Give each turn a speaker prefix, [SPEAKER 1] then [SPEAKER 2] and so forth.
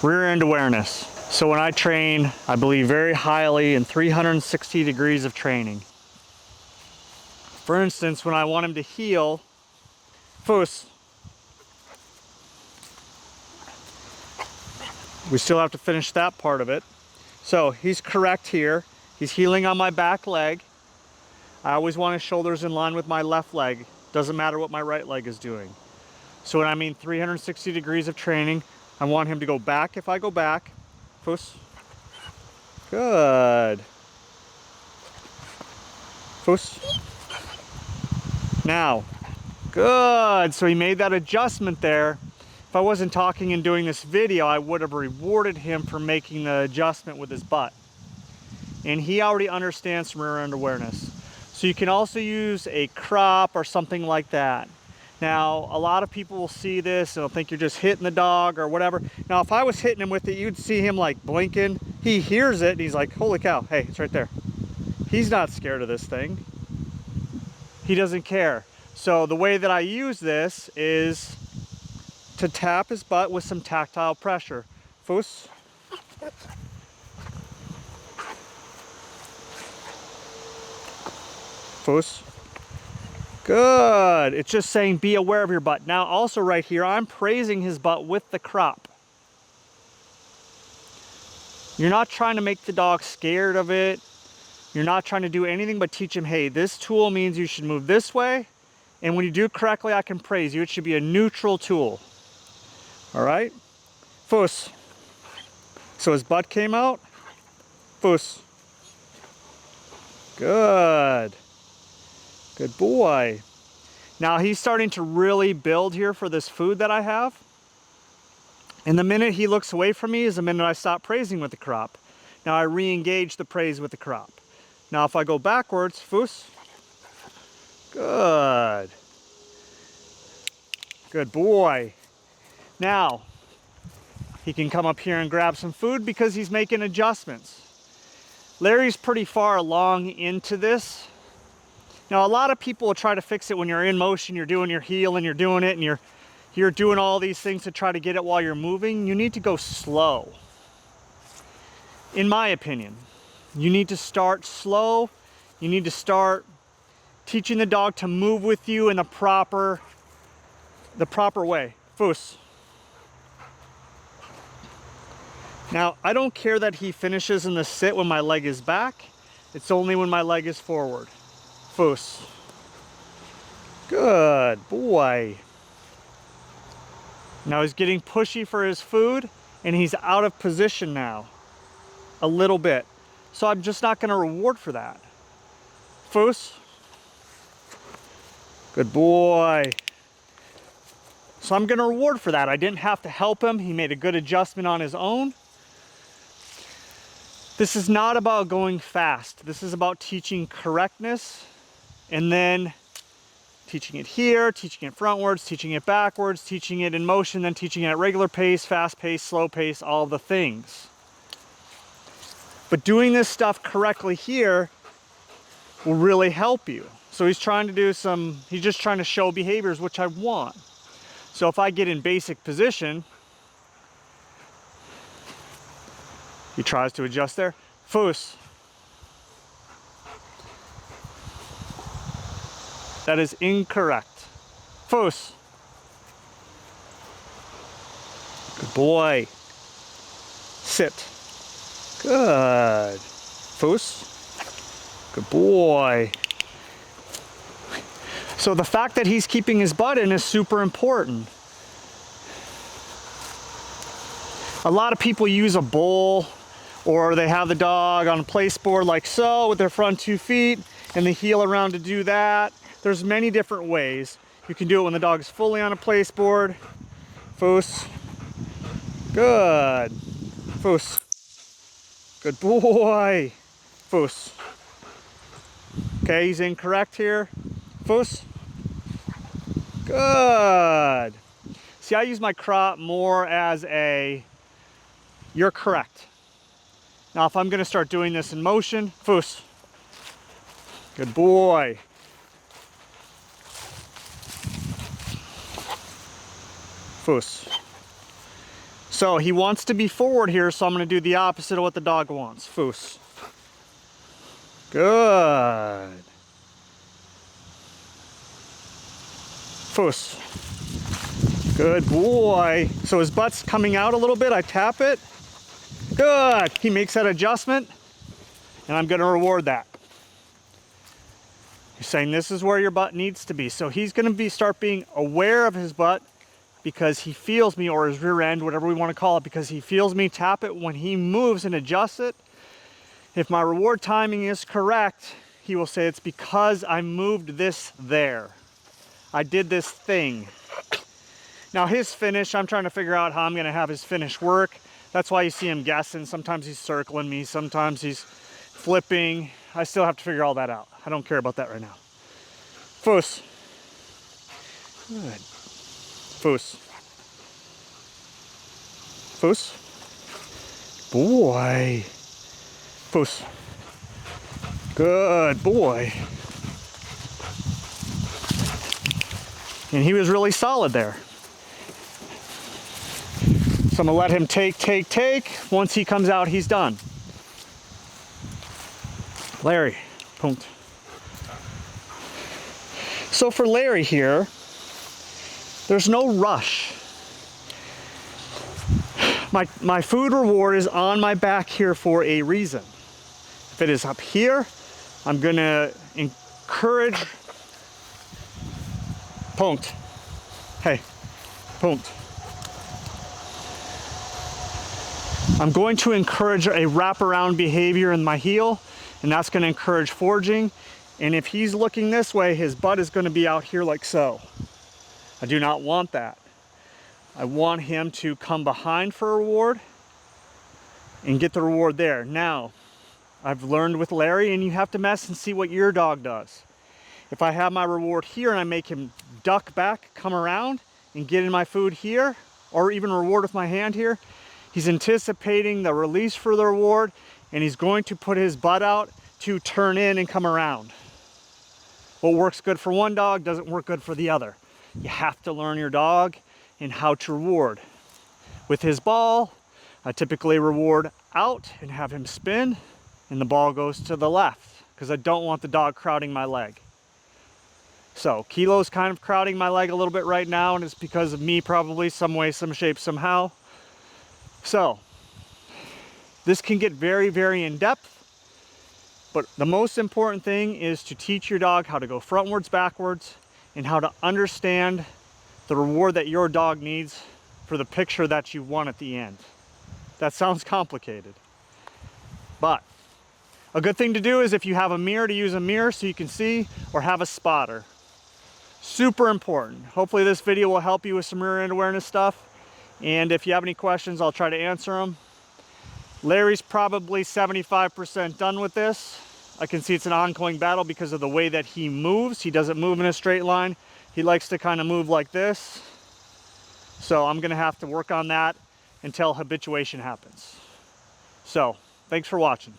[SPEAKER 1] Rear end awareness. So when I train, I believe very highly in 360 degrees of training. For instance, when I want him to heel, Fuss. We still have to finish that part of it. So he's correct here. He's heeling on my back leg. I always want his shoulders in line with my left leg. Doesn't matter what my right leg is doing. So when I mean 360 degrees of training, I want him to go back if I go back. Fuss. Good. Fuss. Now. Good. So he made that adjustment there. If I wasn't talking and doing this video, I would have rewarded him for making the adjustment with his butt. And he already understands some rear end awareness. So you can also use a crop or something like that. Now, a lot of people will see this and they'll think you're just hitting the dog or whatever. Now, if I was hitting him with it, you'd see him like blinking. He hears it and he's like, holy cow, hey, it's right there. He's not scared of this thing. He doesn't care. So the way that I use this is to tap his butt with some tactile pressure. Fuss. Fuss. Good. It's just saying be aware of your butt. Now also right here, I'm praising his butt with the crop. You're not trying to make the dog scared of it. You're not trying to do anything but teach him, hey, this tool means you should move this way. And when you do correctly, I can praise you. It should be a neutral tool. All right? Fuss. So his butt came out. Fuss. Good. Good boy. Now he's starting to really build here for this food that I have. And the minute he looks away from me is the minute I stop praising with the crop. Now I re-engage the praise with the crop. Now if I go backwards, Fuss. Good. Good boy. Now, he can come up here and grab some food because he's making adjustments. Larry's pretty far along into this. Now, a lot of people will try to fix it when you're in motion, you're doing your heel and you're doing it and you're doing all these things to try to get it while you're moving. You need to go slow. In my opinion, you need to start slow. You need to start teaching the dog to move with you in the proper way. Fuss. Now, I don't care that he finishes in the sit when my leg is back. It's only when my leg is forward. Fuss. Good boy. Now he's getting pushy for his food and he's out of position now. A little bit. So I'm just not going to reward for that. Fuss. Good boy. So I'm going to reward for that. I didn't have to help him. He made a good adjustment on his own. This is not about going fast. This is about teaching correctness and then teaching it here, teaching it frontwards, teaching it backwards, teaching it in motion, then teaching it at regular pace, fast pace, slow pace, all the things. But doing this stuff correctly here will really help you. So he's trying to do he's just trying to show behaviors which I want. So if I get in basic position, he tries to adjust there. Fuss. That is incorrect. Fuss. Good boy. Sit. Good. Fuss. Good boy. So the fact that he's keeping his butt in is super important. A lot of people use a bowl or they have the dog on a place board like so with their front 2 feet and they heel around to do that. There's many different ways. You can do it when the dog is fully on a place board. Fuss. Good. Fuss. Good boy. Fuss. Okay, he's incorrect here. Fuss. Good. See, I use my crop more as a, you're correct. Now, if I'm going to start doing this in motion, Fuss. Good boy. Fuss. So he wants to be forward here, so I'm going to do the opposite of what the dog wants. Foos. Good. Foos. Good boy. So his butt's coming out a little bit. I tap it. Good. He makes that adjustment, and I'm going to reward that. He's saying this is where your butt needs to be. So he's going to start being aware of his butt because he feels me, or his rear end, whatever we want to call it, because he feels me tap it when he moves and adjusts it. If my reward timing is correct, he will say it's because I moved this there. I did this thing. Now his finish, I'm trying to figure out how I'm going to have his finish work. That's why you see him guessing. Sometimes he's circling me, sometimes he's flipping. I still have to figure all that out. I don't care about that right now. Foos. Good. Foos. Foos. Boy. Foos. Good boy. And he was really solid there. So I'm gonna let him take. Once he comes out, he's done. Larry, punt. So for Larry here, there's no rush. My food reward is on my back here for a reason. If it is up here, I'm gonna encourage. Punt. Hey, punt. I'm going to encourage a wraparound behavior in my heel, and that's going to encourage foraging. And if he's looking this way, his butt is going to be out here like so. I do not want that. I want him to come behind for a reward and get the reward there. Now, I've learned with Larry, and you have to mess and see what your dog does. If I have my reward here and I make him duck back, come around, and get in my food here, or even reward with my hand here, he's anticipating the release for the reward, and he's going to put his butt out to turn in and come around. What works good for one dog doesn't work good for the other. You have to learn your dog and how to reward. With his ball, I typically reward out and have him spin, and the ball goes to the left because I don't want the dog crowding my leg. So Kilo's kind of crowding my leg a little bit right now, and it's because of me probably, some way, some shape, somehow. So this can get very, very in depth, but the most important thing is to teach your dog how to go frontwards, backwards, and how to understand the reward that your dog needs for the picture that you want at the end. That sounds complicated, but a good thing to do is if you have a mirror, to use a mirror so you can see, or have a spotter. Super important. Hopefully this video will help you with some rear end awareness stuff. And if you have any questions, I'll try to answer them. Larry's probably 75% done with this. I can see it's an ongoing battle because of the way that he moves. He doesn't move in a straight line. He likes to kind of move like this. So I'm gonna have to work on that until habituation happens. So, thanks for watching.